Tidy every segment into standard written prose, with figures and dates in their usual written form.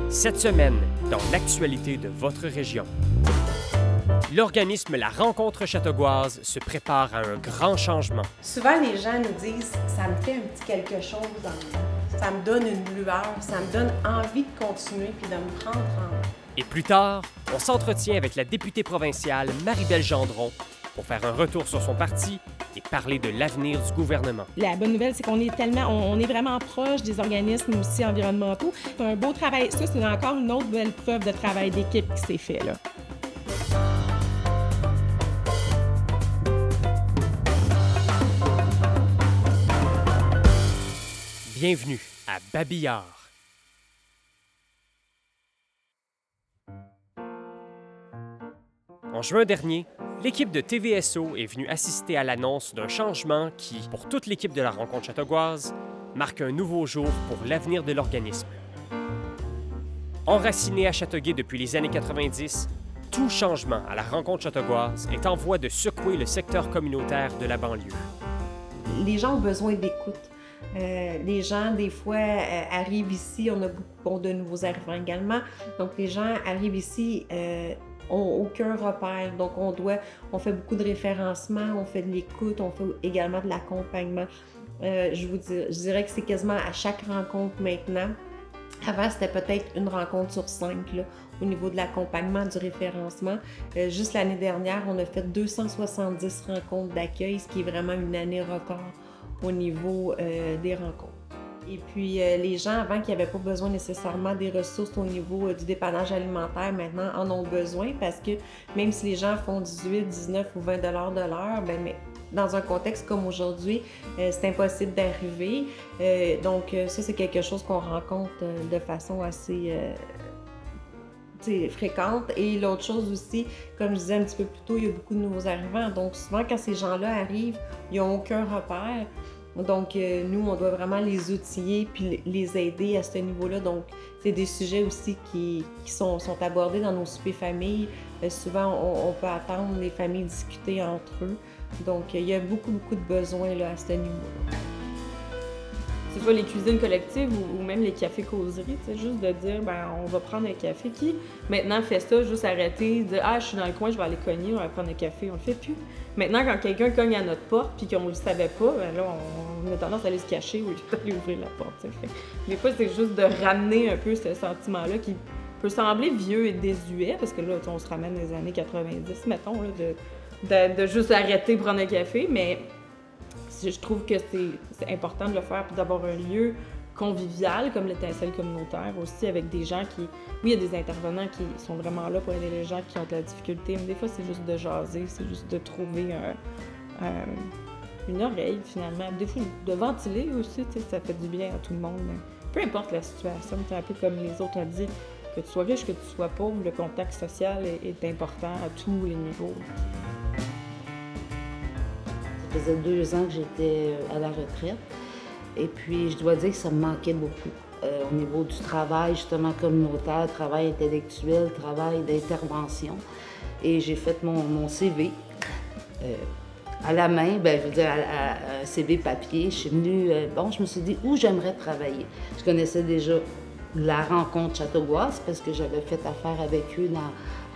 Cette semaine, dans l'actualité de votre région. L'organisme La Rencontre Châteauguase se prépare à un grand changement. Souvent, les gens nous disent « ça me fait un petit quelque chose dans le monde. Ça me donne une lueur, ça me donne envie de continuer puis de me prendre en main. » Et plus tard, on s'entretient avec la députée provinciale Marie-Belle Gendron pour faire un retour sur son parti et parler de l'avenir du gouvernement. La bonne nouvelle, c'est qu'on est on est vraiment proche des organismes aussi environnementaux. C'est un beau travail. Ça, c'est encore une autre belle preuve de travail d'équipe qui s'est fait, là. Bienvenue à Babillard. En juin dernier, l'équipe de TVSO est venue assister à l'annonce d'un changement qui, pour toute l'équipe de la Rencontre Châteauguase, marque un nouveau jour pour l'avenir de l'organisme. Enraciné à Châteauguay depuis les années 90, tout changement à la Rencontre Châteauguase est en voie de secouer le secteur communautaire de la banlieue. Les gens ont besoin d'écoute. Les gens, des fois, arrivent ici, on a beaucoup de nouveaux arrivants également, donc les gens arrivent ici, ont aucun repère, donc on fait beaucoup de référencement, on fait de l'écoute, on fait également de l'accompagnement. Je dirais que c'est quasiment à chaque rencontre maintenant. Avant, c'était peut-être une rencontre sur 5 là, au niveau de l'accompagnement, du référencement. Juste l'année dernière, on a fait 270 rencontres d'accueil, ce qui est vraiment une année record au niveau des rencontres. Et puis, les gens, avant qui n'avaient pas besoin nécessairement des ressources au niveau du dépannage alimentaire, maintenant en ont besoin parce que même si les gens font 18, 19 ou 20 $ de l'heure, bien, mais dans un contexte comme aujourd'hui, c'est impossible d'arriver. Donc, ça, c'est quelque chose qu'on rencontre de façon assez fréquente. Et l'autre chose aussi, comme je disais un petit peu plus tôt, il y a beaucoup de nouveaux arrivants. Donc, souvent, quand ces gens-là arrivent, ils n'ont aucun repère. Donc, nous, on doit vraiment les outiller puis les aider à ce niveau-là. Donc, c'est des sujets aussi qui sont abordés dans nos soupers familles. Souvent, on peut attendre les familles discuter entre eux. Donc, il y a beaucoup de besoins là, à ce niveau-là. Que ce soit les cuisines collectives ou même les cafés-causeries, juste de dire, ben on va prendre un café. Qui maintenant fait ça, juste arrêter, de dire, ah, je suis dans le coin, je vais aller cogner, on va prendre un café, on le fait plus. Maintenant, quand quelqu'un cogne à notre porte puis qu'on le savait pas, ben là, on a tendance à aller se cacher ou d'aller ouvrir la porte. Fait. Des fois, c'est juste de ramener un peu ce sentiment-là qui peut sembler vieux et désuet, parce que là, on se ramène des années 90, mettons, là, de juste arrêter de prendre un café, mais je trouve que c'est important de le faire, puis d'avoir un lieu convivial comme l'étincelle communautaire aussi, avec des gens qui... Oui, il y a des intervenants qui sont vraiment là pour aider les gens qui ont de la difficulté, mais des fois, c'est juste de jaser, c'est juste de trouver une oreille, finalement. Des fois, de ventiler aussi, ça fait du bien à tout le monde. Mais peu importe la situation, c'est un peu comme les autres ont dit, que tu sois riche, que tu sois pauvre, le contact social est important à tous les niveaux. Ça faisait 2 ans que j'étais à la retraite et puis je dois dire que ça me manquait beaucoup au niveau du travail justement communautaire, travail intellectuel, travail d'intervention. Et j'ai fait mon CV à la main, bien, je veux dire, un CV papier. Je suis venue, je me suis dit où j'aimerais travailler. Je connaissais déjà la Rencontre Châteauguase parce que j'avais fait affaire avec eux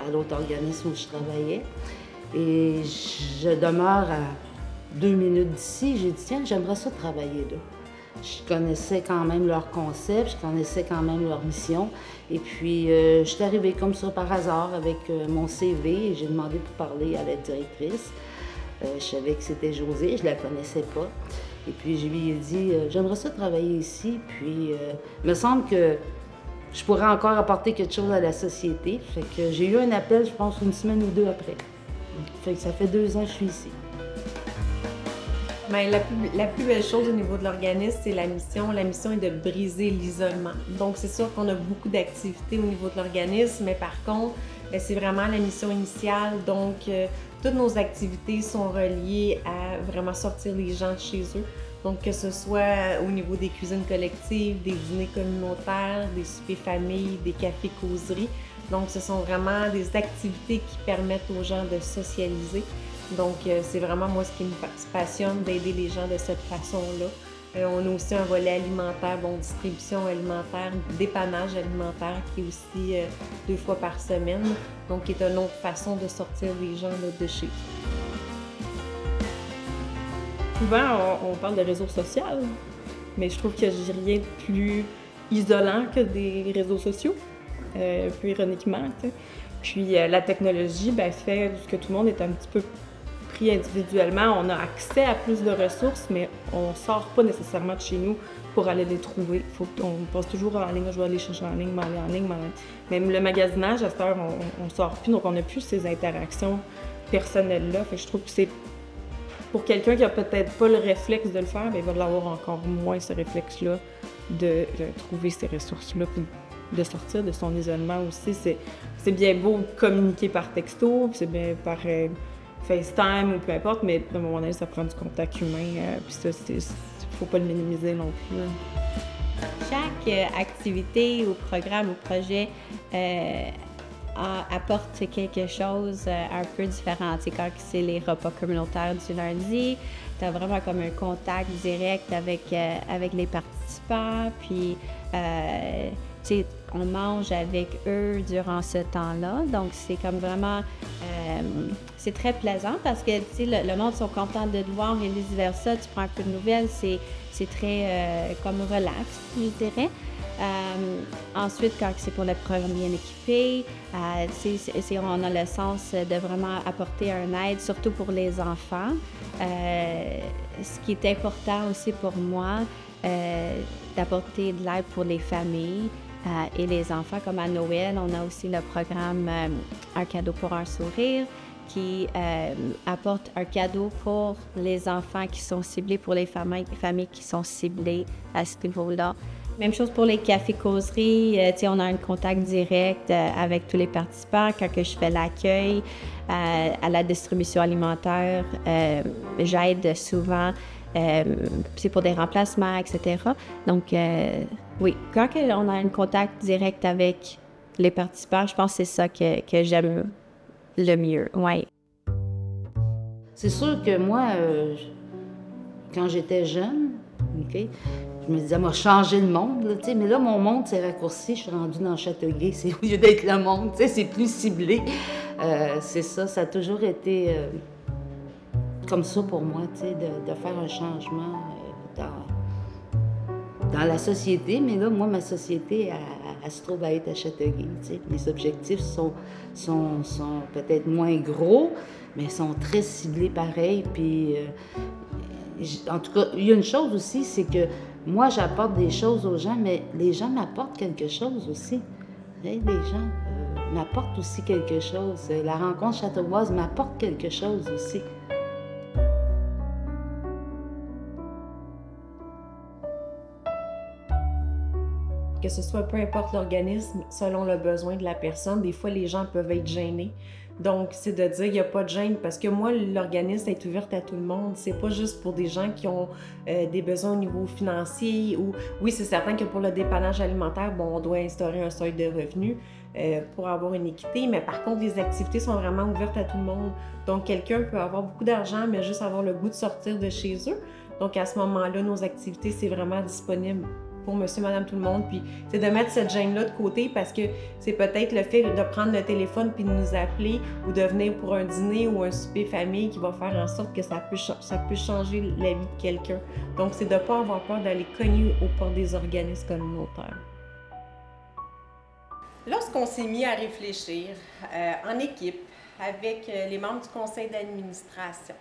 à l'autre organisme où je travaillais. Et je demeure à 2 minutes d'ici, j'ai dit, tiens, j'aimerais ça travailler là. Je connaissais quand même leur concept, je connaissais quand même leur mission. Et puis, je suis arrivée comme ça par hasard avec mon CV et j'ai demandé pour parler à la directrice. Je savais que c'était Josée, je la connaissais pas. Et puis, je lui ai dit, j'aimerais ça travailler ici. Puis, il me semble que je pourrais encore apporter quelque chose à la société. Fait que j'ai eu un appel, je pense, 1 semaine ou 2 après. Fait que ça fait 2 ans que je suis ici. Bien, la plus belle chose au niveau de l'organisme, c'est la mission. La mission est de briser l'isolement. Donc, c'est sûr qu'on a beaucoup d'activités au niveau de l'organisme, mais par contre, c'est vraiment la mission initiale. Donc, toutes nos activités sont reliées à vraiment sortir les gens de chez eux. Donc, que ce soit au niveau des cuisines collectives, des dîners communautaires, des soupers familles, des cafés-causeries. Donc, ce sont vraiment des activités qui permettent aux gens de socialiser. Donc, c'est vraiment moi ce qui me passionne, d'aider les gens de cette façon-là. On a aussi un volet alimentaire, distribution alimentaire, dépannage alimentaire qui est aussi 2 fois par semaine, donc qui est une autre façon de sortir les gens là, de chez eux. Souvent, on parle de réseaux sociaux, mais je trouve que j'ai rien de plus isolant que des réseaux sociaux, plus ironiquement. T'sais. Puis la technologie fait que tout le monde est un petit peu pris individuellement. On a accès à plus de ressources, mais on ne sort pas nécessairement de chez nous pour aller les trouver. On passe toujours en ligne, je vais aller chercher en ligne, m'aller en ligne. Même le magasinage, à cette heure, on ne sort plus, donc on n'a plus ces interactions personnelles-là. Fait que je trouve que c'est pour quelqu'un qui n'a peut-être pas le réflexe de le faire, il va l'avoir encore moins ce réflexe-là de trouver ces ressources-là, puis de sortir de son isolement aussi. C'est bien beau de communiquer par texto, c'est bien par FaceTime ou peu importe, mais à un moment donné, ça prend du contact humain, puis ça, faut pas le minimiser non plus. Chaque activité ou programme ou projet apporte quelque chose un peu différent. Tu sais, quand c'est les repas communautaires du lundi, tu as vraiment comme un contact direct avec les participants, puis tu sais, on mange avec eux durant ce temps-là. Donc, c'est comme vraiment... c'est très plaisant parce que, tu sais, le monde sont contents de te voir et vice-versa. Tu prends un peu de nouvelles, c'est très comme relax, je dirais. Ensuite, quand c'est pour le programme bien équipé, on a le sens de vraiment apporter un aide, surtout pour les enfants. Ce qui est important aussi pour moi, d'apporter de l'aide pour les familles et les enfants. Comme à Noël, on a aussi le programme Un cadeau pour un sourire qui apporte un cadeau pour les enfants qui sont ciblés, pour les familles qui sont ciblées à ce niveau-là. Même chose pour les cafés-causeries. On a un contact direct avec tous les participants. Quand que je fais l'accueil à la distribution alimentaire, j'aide souvent. C'est pour des remplacements, etc. Donc, oui, quand on a un contact direct avec les participants, je pense que c'est ça que j'aime le mieux. Ouais. C'est sûr que moi, quand j'étais jeune, okay, je me disais, moi, changer le monde, là, mais là, mon monde s'est raccourci, je suis rendue dans Châteauguay, c'est au lieu d'être le monde, c'est plus ciblé. C'est ça, ça a toujours été comme ça pour moi, de faire un changement dans la société. Mais là, moi, ma société, elle se trouve à être à Châteauguay. Mes objectifs sont peut-être moins gros, mais sont très ciblés pareil. Puis, en tout cas, il y a une chose aussi, c'est que moi, j'apporte des choses aux gens, mais les gens m'apportent quelque chose aussi. Les gens m'apportent aussi quelque chose. La rencontre châteauboise m'apporte quelque chose aussi. Que ce soit peu importe l'organisme, selon le besoin de la personne, des fois les gens peuvent être gênés. Donc, c'est de dire, il n'y a pas de gêne, parce que moi, l'organisme est ouvert à tout le monde. C'est pas juste pour des gens qui ont des besoins au niveau financier ou, oui, c'est certain que pour le dépannage alimentaire, on doit instaurer un seuil de revenus pour avoir une équité, mais par contre, les activités sont vraiment ouvertes à tout le monde. Donc, quelqu'un peut avoir beaucoup d'argent, mais juste avoir le goût de sortir de chez eux. Donc, à ce moment-là, nos activités, c'est vraiment disponible pour monsieur, madame, tout le monde. Puis c'est de mettre cette gêne-là de côté parce que c'est peut-être le fait de prendre le téléphone puis de nous appeler ou de venir pour un dîner ou un souper famille qui va faire en sorte que ça peut changer la vie de quelqu'un. Donc, c'est de ne pas avoir peur d'aller cogner aux portes des organismes communautaires. Lorsqu'on s'est mis à réfléchir en équipe avec les membres du conseil d'administration,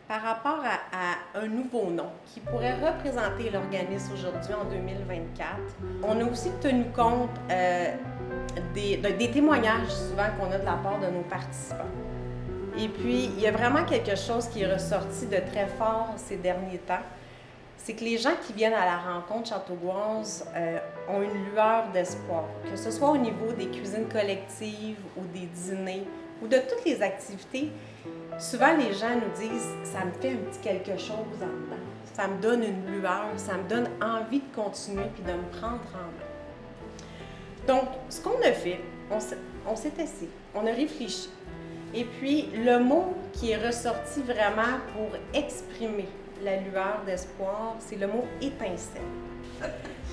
par rapport à un nouveau nom qui pourrait représenter l'organisme aujourd'hui en 2024. On a aussi tenu compte des témoignages souvent qu'on a de la part de nos participants. Et puis, il y a vraiment quelque chose qui est ressorti de très fort ces derniers temps. C'est que les gens qui viennent à la rencontre châteauguoise ont une lueur d'espoir, que ce soit au niveau des cuisines collectives ou des dîners ou de toutes les activités. Souvent, les gens nous disent « ça me fait un petit quelque chose en dedans, ça me donne une lueur, ça me donne envie de continuer puis de me prendre en main ». Donc, ce qu'on a fait, on s'est assis, on a réfléchi. Et puis, le mot qui est ressorti vraiment pour exprimer la lueur d'espoir, c'est le mot étincelle.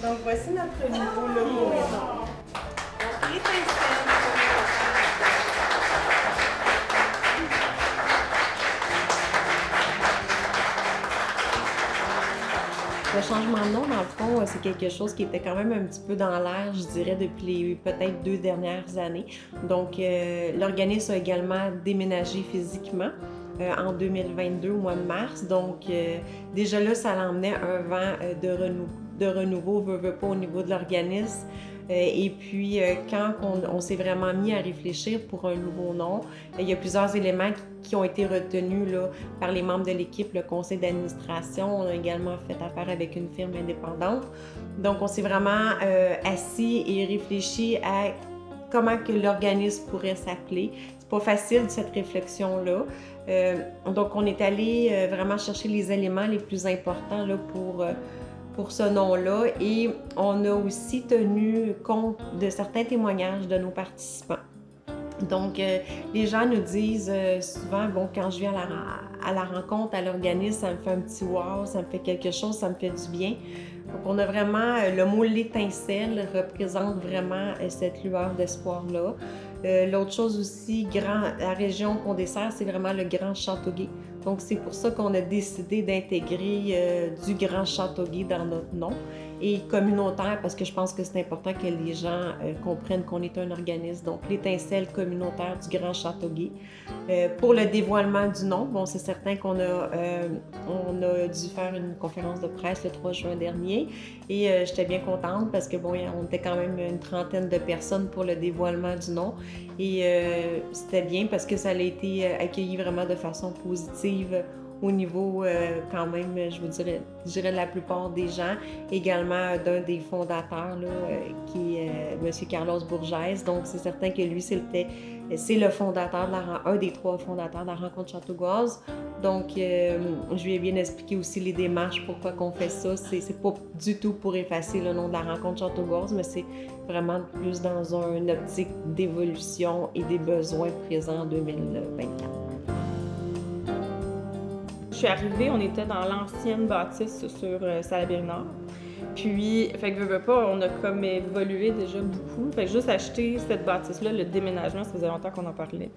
Donc, voici notre nouveau logo maison. Donc, étincelle. Le changement de nom, dans le fond, c'est quelque chose qui était quand même un petit peu dans l'air, je dirais, depuis les peut-être 2 dernières années. Donc, l'organisme a également déménagé physiquement en 2022, au mois de mars. Donc, déjà là, ça l'emmenait un vent de renouveau, veut pas, au niveau de l'organisme. Et puis, quand on s'est vraiment mis à réfléchir pour un nouveau nom, il y a plusieurs éléments qui ont été retenus là, par les membres de l'équipe, le conseil d'administration. On a également fait affaire avec une firme indépendante. Donc, on s'est vraiment assis et réfléchi à comment que l'organisme pourrait s'appeler. C'est pas facile, cette réflexion-là. Donc, on est allé vraiment chercher les éléments les plus importants là, pour ce nom-là, et on a aussi tenu compte de certains témoignages de nos participants. Donc, les gens nous disent souvent, bon, quand je viens à la rencontre, à l'organisme, ça me fait un petit wow, ça me fait quelque chose, ça me fait du bien. Donc, on a vraiment, le mot l'étincelle représente vraiment cette lueur d'espoir-là. L'autre chose aussi, la région qu'on dessert, c'est vraiment le Grand Châteauguay. Donc, c'est pour ça qu'on a décidé d'intégrer du Grand Châteauguay dans notre nom. Et communautaire, parce que je pense que c'est important que les gens comprennent qu'on est un organisme. Donc, l'étincelle communautaire du Grand Châteauguay. Pour le dévoilement du nom, bon, c'est certain qu'on a dû faire une conférence de presse le 3 juin dernier. Et j'étais bien contente parce que, bon, on était quand même une trentaine de personnes pour le dévoilement du nom. Et c'était bien parce que ça a été accueilli vraiment de façon positive au niveau, quand même, je dirais de la plupart des gens, également d'un des fondateurs, là, qui est M. Carlos Bourges. Donc, c'est certain que lui, c'est le fondateur, un des 3 fondateurs de la rencontre châteauguoise. Donc, je lui ai bien expliqué aussi les démarches, pourquoi qu'on fait ça. C'est pas du tout pour effacer le nom de la rencontre châteauguoise, mais c'est vraiment plus dans une optique d'évolution et des besoins présents en 2024. Je suis arrivée, on était dans l'ancienne bâtisse sur Salaberry-Nord. Puis, fait que veux pas, on a comme évolué déjà beaucoup. Fait que juste acheter cette bâtisse-là, le déménagement, ça faisait longtemps qu'on en parlait.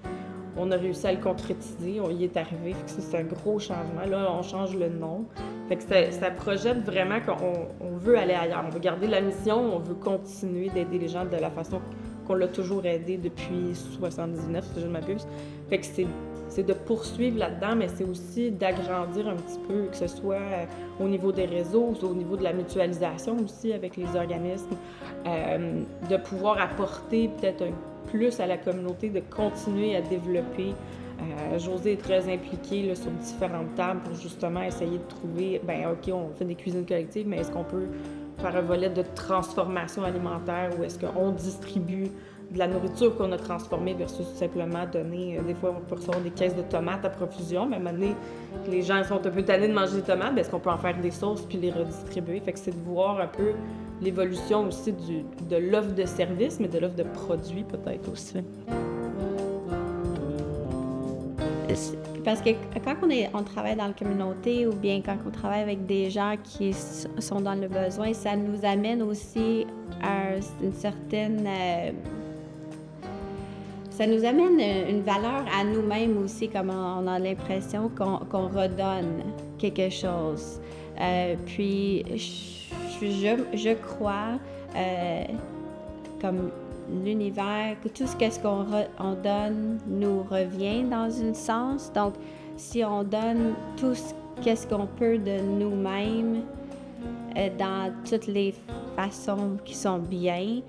On a réussi à le concrétiser, on y est arrivé. Fait que c'est un gros changement. Là, on change le nom. Fait que ça projette vraiment qu'on veut aller ailleurs. On veut garder la mission, on veut continuer d'aider les gens de la façon qu'on l'a toujours aidé depuis 79, si je ne m'abuse. Fait que c'est de poursuivre là-dedans, mais c'est aussi d'agrandir un petit peu, que ce soit au niveau des réseaux, au niveau de la mutualisation aussi avec les organismes, de pouvoir apporter peut-être un plus à la communauté, de continuer à développer. Josée est très impliquée là, sur différentes tables pour justement essayer de trouver, bien OK, on fait des cuisines collectives, mais est-ce qu'on peut faire un volet de transformation alimentaire ou est-ce qu'on distribue de la nourriture qu'on a transformée versus simplement donner. Des fois, on peut recevoir des caisses de tomates à profusion, mais à un moment donné, les gens sont un peu tannés de manger des tomates, bien, est-ce qu'on peut en faire des sauces puis les redistribuer? Fait que c'est de voir un peu l'évolution aussi de l'offre de services, mais de l'offre de produits peut-être aussi. Parce que quand on travaille dans la communauté ou bien quand on travaille avec des gens qui sont dans le besoin, ça nous amène aussi à une certaine... ça nous amène une valeur à nous-mêmes aussi, comme on a l'impression qu'on redonne quelque chose. Puis, je crois, comme l'univers, que tout ce qu'on donne nous revient dans un sens. Donc, si on donne tout ce qu'on peut de nous-mêmes dans toutes les façons qui sont bien,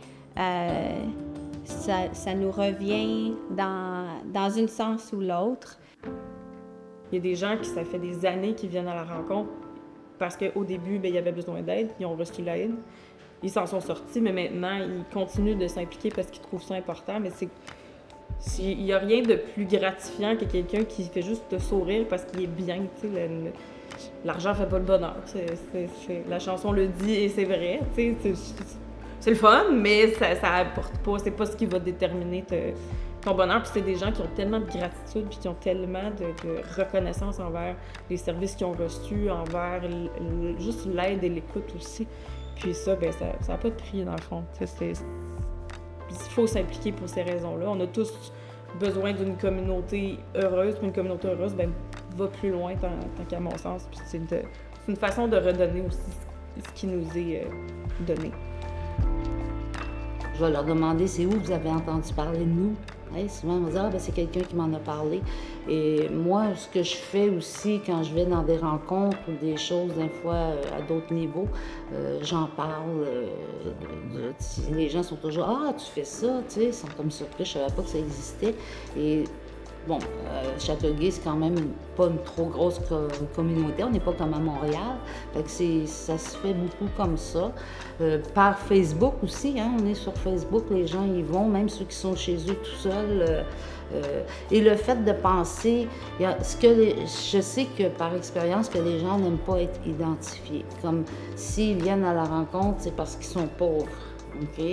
ça nous revient dans un sens ou l'autre. Il y a des gens qui, ça fait des années qu'ils viennent à la rencontre parce qu'au début, bien, il y avait besoin d'aide, ils ont reçu l'aide. Ils s'en sont sortis, mais maintenant, ils continuent de s'impliquer parce qu'ils trouvent ça important. Mais il n'y a rien de plus gratifiant que quelqu'un qui fait juste te sourire parce qu'il est bien. L'argent ne fait pas le bonheur. La chanson le dit et c'est vrai. C'est le fun, mais ça apporte pas. C'est pas ce qui va déterminer ton bonheur. Puis c'est des gens qui ont tellement de gratitude puis qui ont tellement de reconnaissance envers les services qu'ils ont reçus, envers juste l'aide et l'écoute aussi. Puis ça, ben ça n'a pas de prix dans le fond. Il faut s'impliquer pour ces raisons-là. On a tous besoin d'une communauté heureuse, puis une communauté heureuse, ben va plus loin tant qu'à mon sens. Puis c'est une façon de redonner aussi ce qui nous est donné. Je vais leur demander c'est où vous avez entendu parler de nous. Hey, souvent, on va dire c'est quelqu'un qui m'en a parlé. Et moi, ce que je fais aussi quand je vais dans des rencontres ou des choses, des fois, à d'autres niveaux, j'en parle. Les gens sont toujours ah, tu fais ça, tu sais, ils sont comme surpris, je savais pas que ça existait. Et bon, Châteauguay, c'est quand même pas une trop grosse communauté. On n'est pas comme à Montréal. Fait que ça se fait beaucoup comme ça. Par Facebook aussi, hein, on est sur Facebook, les gens y vont, même ceux qui sont chez eux tout seuls. Et le fait de penser, je sais que par expérience que les gens n'aiment pas être identifiés. Comme s'ils viennent à la rencontre, c'est parce qu'ils sont pauvres. OK?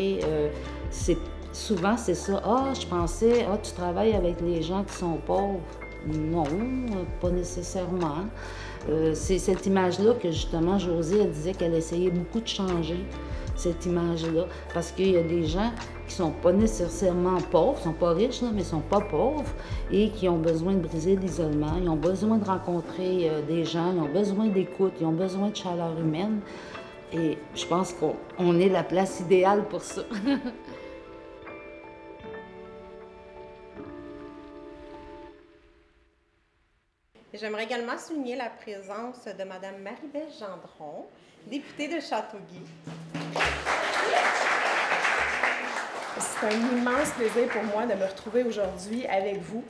Souvent, c'est ça. Ah, je pensais, tu travailles avec les gens qui sont pauvres. Non, pas nécessairement. C'est cette image-là que, justement, Josée, elle disait qu'elle essayait beaucoup de changer, cette image-là. Parce qu'il y a des gens qui sont pas nécessairement pauvres, sont pas riches, là, mais sont pas pauvres et qui ont besoin de briser l'isolement. Ils ont besoin de rencontrer des gens, ils ont besoin d'écoute, ils ont besoin de chaleur humaine. Et je pense qu'on est la place idéale pour ça. J'aimerais également souligner la présence de Mme Marie-Belle Gendron, députée de Châteauguay. C'est un immense plaisir pour moi de me retrouver aujourd'hui avec vous.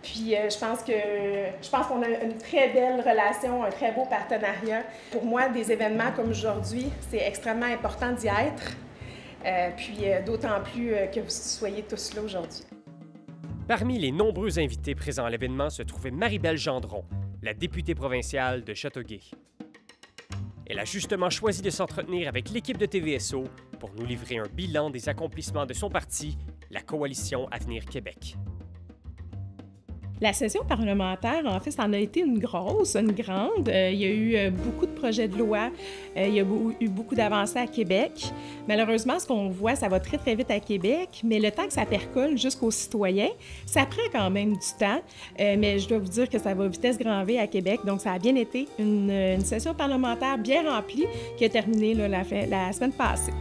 Puis je pense qu'on a une très belle relation, un très beau partenariat. Pour moi, des événements comme aujourd'hui, c'est extrêmement important d'y être. D'autant plus que vous soyez tous là aujourd'hui. Parmi les nombreux invités présents à l'événement se trouvait Marie-Belle Gendron, la députée provinciale de Châteauguay. Elle a justement choisi de s'entretenir avec l'équipe de TVSO pour nous livrer un bilan des accomplissements de son parti, la Coalition Avenir Québec. La session parlementaire, en fait, ça en a été une grande. Il y a eu beaucoup de projets de loi. Il y a eu beaucoup d'avancées à Québec. Malheureusement, ce qu'on voit, ça va très, très vite à Québec, mais le temps que ça percole jusqu'aux citoyens, ça prend quand même du temps. Mais je dois vous dire que ça va vitesse grand V à Québec. Donc, ça a bien été une session parlementaire bien remplie qui a terminé là, la semaine passée.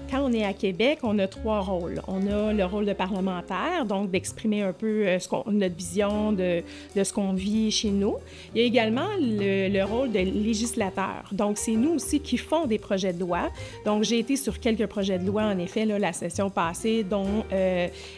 Quand on est à Québec, on a 3 rôles. On a le rôle de parlementaire, donc d'exprimer un peu notre vision de ce qu'on vit chez nous. Il y a également le rôle de législateur. Donc, c'est nous aussi qui font des projets de loi. Donc, j'ai été sur quelques projets de loi, en effet, là, la session passée, dont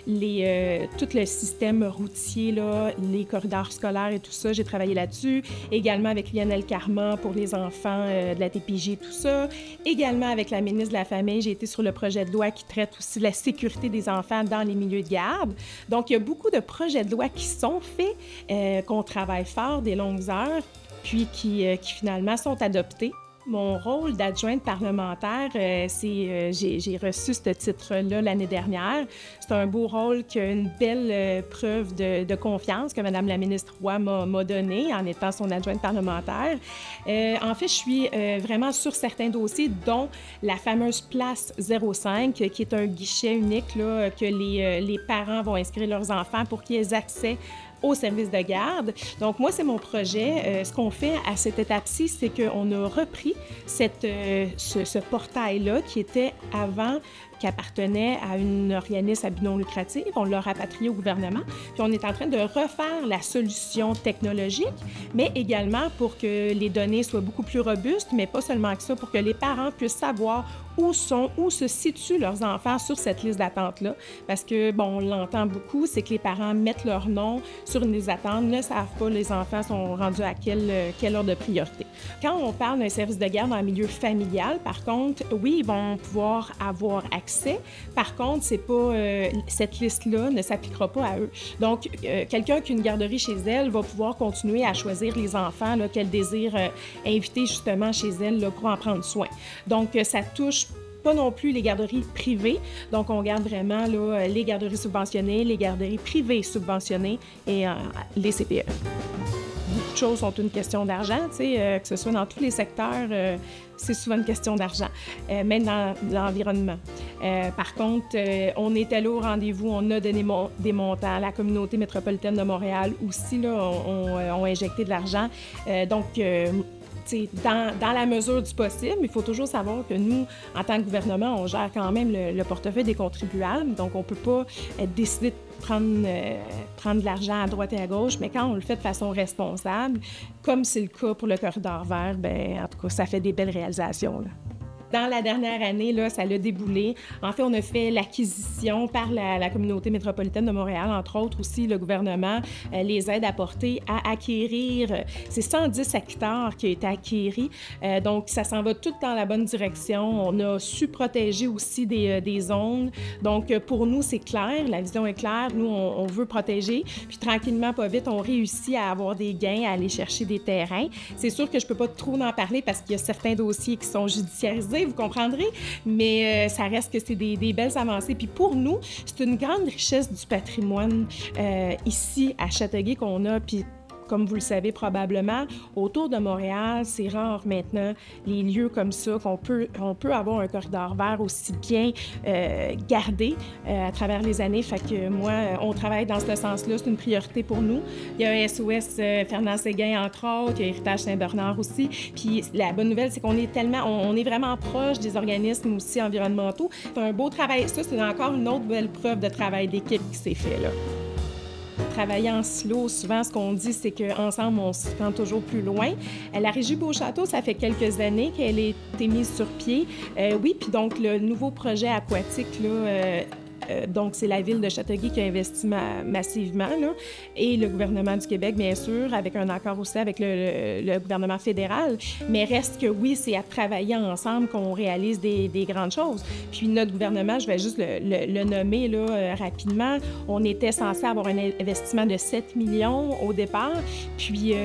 tout le système routier, là, les corridors scolaires et tout ça. J'ai travaillé là-dessus. Également avec Lionel Carman pour les enfants de la TPJ, tout ça. Également avec la ministre de la Famille, j'ai été sur le projet de loi qui traite aussi de la sécurité des enfants dans les milieux de garde. Donc, il y a beaucoup de projets de loi qui sont faits, qu'on travaille fort des longues heures, puis qui finalement sont adoptés. Mon rôle d'adjointe parlementaire, j'ai reçu ce titre-là l'année dernière. C'est un beau rôle qui a une belle preuve de confiance que Mme la ministre Roy m'a donnée en étant son adjointe parlementaire. En fait, je suis vraiment sur certains dossiers, dont la fameuse Place 05, qui est un guichet unique là, que les parents vont inscrire leurs enfants pour qu'ils aient accès au service de garde. Donc, moi, c'est mon projet. Ce qu'on fait à cette étape-ci, c'est qu'on a repris ce portail-là qui était avant, qui appartenait à un organisme à but non lucratif. On l'a rapatrié au gouvernement. Puis on est en train de refaire la solution technologique, mais également pour que les données soient beaucoup plus robustes, mais pas seulement que ça, pour que les parents puissent savoir où se situent leurs enfants sur cette liste d'attente-là. Parce que, bon, on l'entend beaucoup, c'est que les parents mettent leur nom sur une liste d'attente, ne savent pas les enfants sont rendus à quelle ordre de priorité. Quand on parle d'un service de garde en milieu familial, par contre, oui, ils vont pouvoir avoir accès. Par contre, c'est pas, cette liste-là ne s'appliquera pas à eux. Donc, quelqu'un qui a une garderie chez elle va pouvoir continuer à choisir les enfants qu'elle désire inviter justement chez elle là, pour en prendre soin. Donc, ça touche pas non plus les garderies privées. Donc, on garde vraiment là, les garderies subventionnées, les garderies privées subventionnées et les CPE. Beaucoup de choses sont une question d'argent, tu sais, que ce soit dans tous les secteurs, c'est souvent une question d'argent, même dans l'environnement. Par contre, on est allé au rendez-vous, on a donné des montants. La communauté métropolitaine de Montréal aussi là, ont injecté de l'argent. Donc, dans la mesure du possible, il faut toujours savoir que nous, en tant que gouvernement, on gère quand même le portefeuille des contribuables. Donc, on ne peut pas décider de prendre de l'argent à droite et à gauche, mais quand on le fait de façon responsable, comme c'est le cas pour le corridor vert, bien, en tout cas, ça fait des belles réalisations, là. Dans la dernière année, là, ça l'a déboulé. En fait, on a fait l'acquisition par la communauté métropolitaine de Montréal, entre autres aussi le gouvernement, les aides apportées à acquérir. C'est 110 hectares qui ont été acquéris. Donc, ça s'en va tout dans la bonne direction. On a su protéger aussi des zones. Donc, pour nous, c'est clair. La vision est claire. Nous, on veut protéger. Puis, tranquillement, pas vite, on réussit à avoir des gains, à aller chercher des terrains. C'est sûr que je peux pas trop en parler parce qu'il y a certains dossiers qui sont judiciarisés, vous comprendrez, mais ça reste que c'est des belles avancées. Puis pour nous, c'est une grande richesse du patrimoine ici à Châteauguay qu'on a, puis comme vous le savez probablement, autour de Montréal, c'est rare maintenant les lieux comme ça qu'on peut avoir un corridor vert aussi bien gardé à travers les années. Fait que moi, on travaille dans ce sens-là, c'est une priorité pour nous. Il y a un SOS Fernand-Séguin, entre autres, il y a Héritage Saint-Bernard aussi. Puis la bonne nouvelle, c'est qu'on est on est vraiment proche des organismes aussi environnementaux. C'est un beau travail. Ça, c'est encore une autre belle preuve de travail d'équipe qui s'est fait, là. Travailler en silo, souvent, ce qu'on dit, c'est qu'ensemble, on se rend toujours plus loin. La Régie Beauchâteau, ça fait quelques années qu'elle a été mise sur pied. Oui, puis donc, le nouveau projet aquatique, là, donc, c'est la Ville de Châteauguay qui a investi massivement, là, et le gouvernement du Québec, bien sûr, avec un accord aussi avec le gouvernement fédéral. Mais reste que oui, c'est à travailler ensemble qu'on réalise des grandes choses. Puis notre gouvernement, je vais juste le nommer là, rapidement, on était censé avoir un investissement de 7 millions au départ. Puis,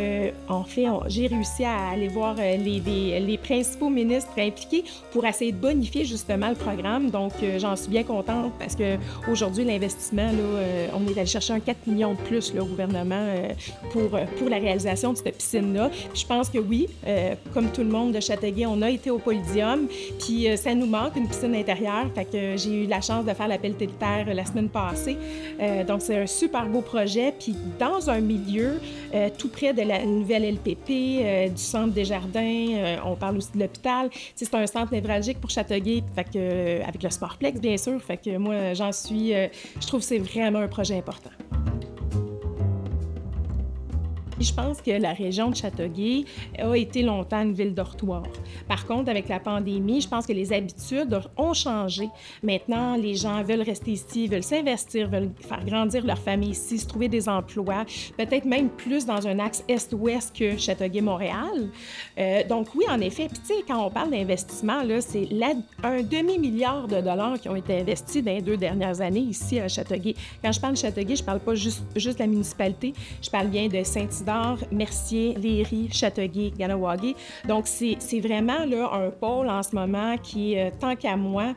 en fait, j'ai réussi à aller voir les principaux ministres impliqués pour essayer de bonifier justement le programme. Donc, j'en suis bien contente parce que aujourd'hui, l'investissement, là, on est allé chercher un 4 millions de plus là, au gouvernement pour la réalisation de cette piscine-là. Puis je pense que oui, comme tout le monde de Châteauguay, on a été au Polydium, puis ça nous manque une piscine intérieure. Fait que j'ai eu la chance de faire la pelletée de terre la semaine passée. Donc c'est un super beau projet. Puis dans un milieu tout près de la nouvelle LPP, du centre des jardins, on parle aussi de l'hôpital. C'est un centre névralgique pour Châteauguay, fait que, avec le Sportplex, bien sûr. Fait que moi, je trouve que c'est vraiment un projet important. Je pense que la région de Châteauguay a été longtemps une ville dortoir. Par contre, avec la pandémie, je pense que les habitudes ont changé. Maintenant, les gens veulent rester ici, veulent s'investir, veulent faire grandir leur famille ici, se trouver des emplois, peut-être même plus dans un axe est-ouest que Châteauguay-Montréal. Donc oui, en effet. Puis tu sais, quand on parle d'investissement, là, c'est un demi-milliard de dollars qui ont été investis dans les 2 dernières années ici à Châteauguay. Quand je parle de Châteauguay, je parle pas juste de la municipalité, je parle bien de Saint-Isidore, Mercier, Léry, Châteauguay, Kahnawake. Donc, c'est vraiment là, un pôle en ce moment qui est, tant qu'à moi,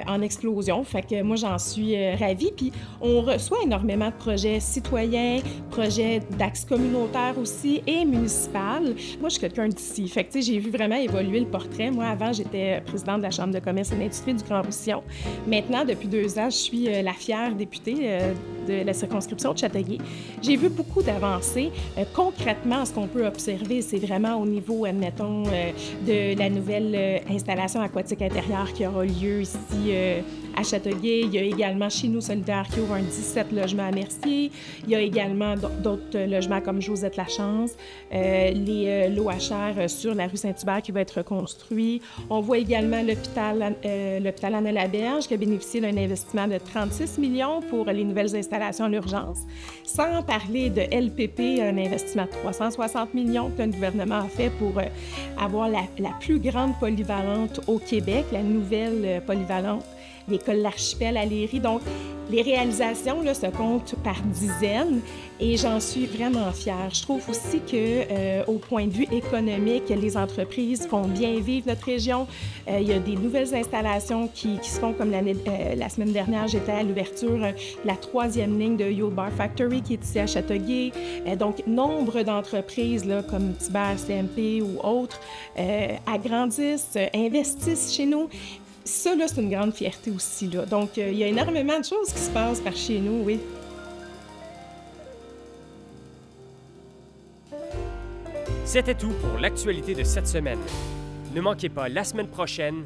en explosion. Fait que moi, j'en suis ravie. Puis, on reçoit énormément de projets citoyens, projets d'axes communautaires aussi et municipal. Moi, je suis quelqu'un d'ici. Fait que, tu sais, j'ai vu vraiment évoluer le portrait. Moi, avant, j'étais présidente de la Chambre de commerce et d'industrie du Grand-Roussillon. Maintenant, depuis 2 ans, je suis la fière députée de la circonscription de Châteauguay. J'ai vu beaucoup d'avancées. Concrètement, ce qu'on peut observer, c'est vraiment au niveau, admettons, de la nouvelle installation aquatique intérieure qui aura lieu ici à Châteauguay. Il y a également Chez nous Solidaire qui ouvre un 17 logements à Mercier. Il y a également d'autres logements comme Josette Lachance, les l'OHR sur la rue Saint-Hubert qui va être reconstruit. On voit également l'hôpital Anna-Laberge qui a bénéficié d'un investissement de 36 millions pour les nouvelles installations en urgence. Sans parler de LPP, un investissement de 360 millions que le gouvernement a fait pour avoir la plus grande polyvalente au Québec, la nouvelle polyvalente l'école L'Archipel à Léry. Donc, les réalisations là, se comptent par dizaines et j'en suis vraiment fière. Je trouve aussi que, au point de vue économique, les entreprises font bien vivre notre région. Il y a des nouvelles installations qui se font, comme la semaine dernière, j'étais à l'ouverture de la 3e ligne de Yo Bar Factory qui est ici à Châteauguay. Donc, nombre d'entreprises là, comme Tiber, CMP ou autres agrandissent, investissent chez nous. Ça, là, c'est une grande fierté aussi, là. Donc, il y a énormément de choses qui se passent par chez nous, oui. C'était tout pour l'actualité de cette semaine. Ne manquez pas la semaine prochaine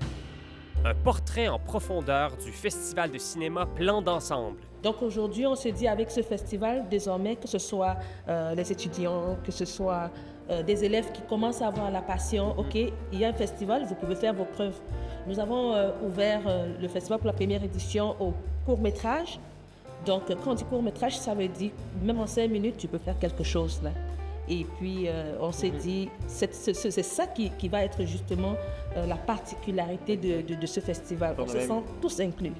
un portrait en profondeur du Festival de cinéma Plan d'ensemble. Donc aujourd'hui, on s'est dit avec ce festival, désormais, que ce soit les étudiants, que ce soit des élèves qui commencent à avoir la passion, OK, il y a un festival, vous pouvez faire vos preuves. Nous avons ouvert le festival pour la première édition au court-métrage. Donc quand on dit court-métrage, ça veut dire même en 5 minutes, tu peux faire quelque chose là. Et puis, on s'est dit, c'est ça qui va être justement la particularité de ce festival. On se sent tous inclus.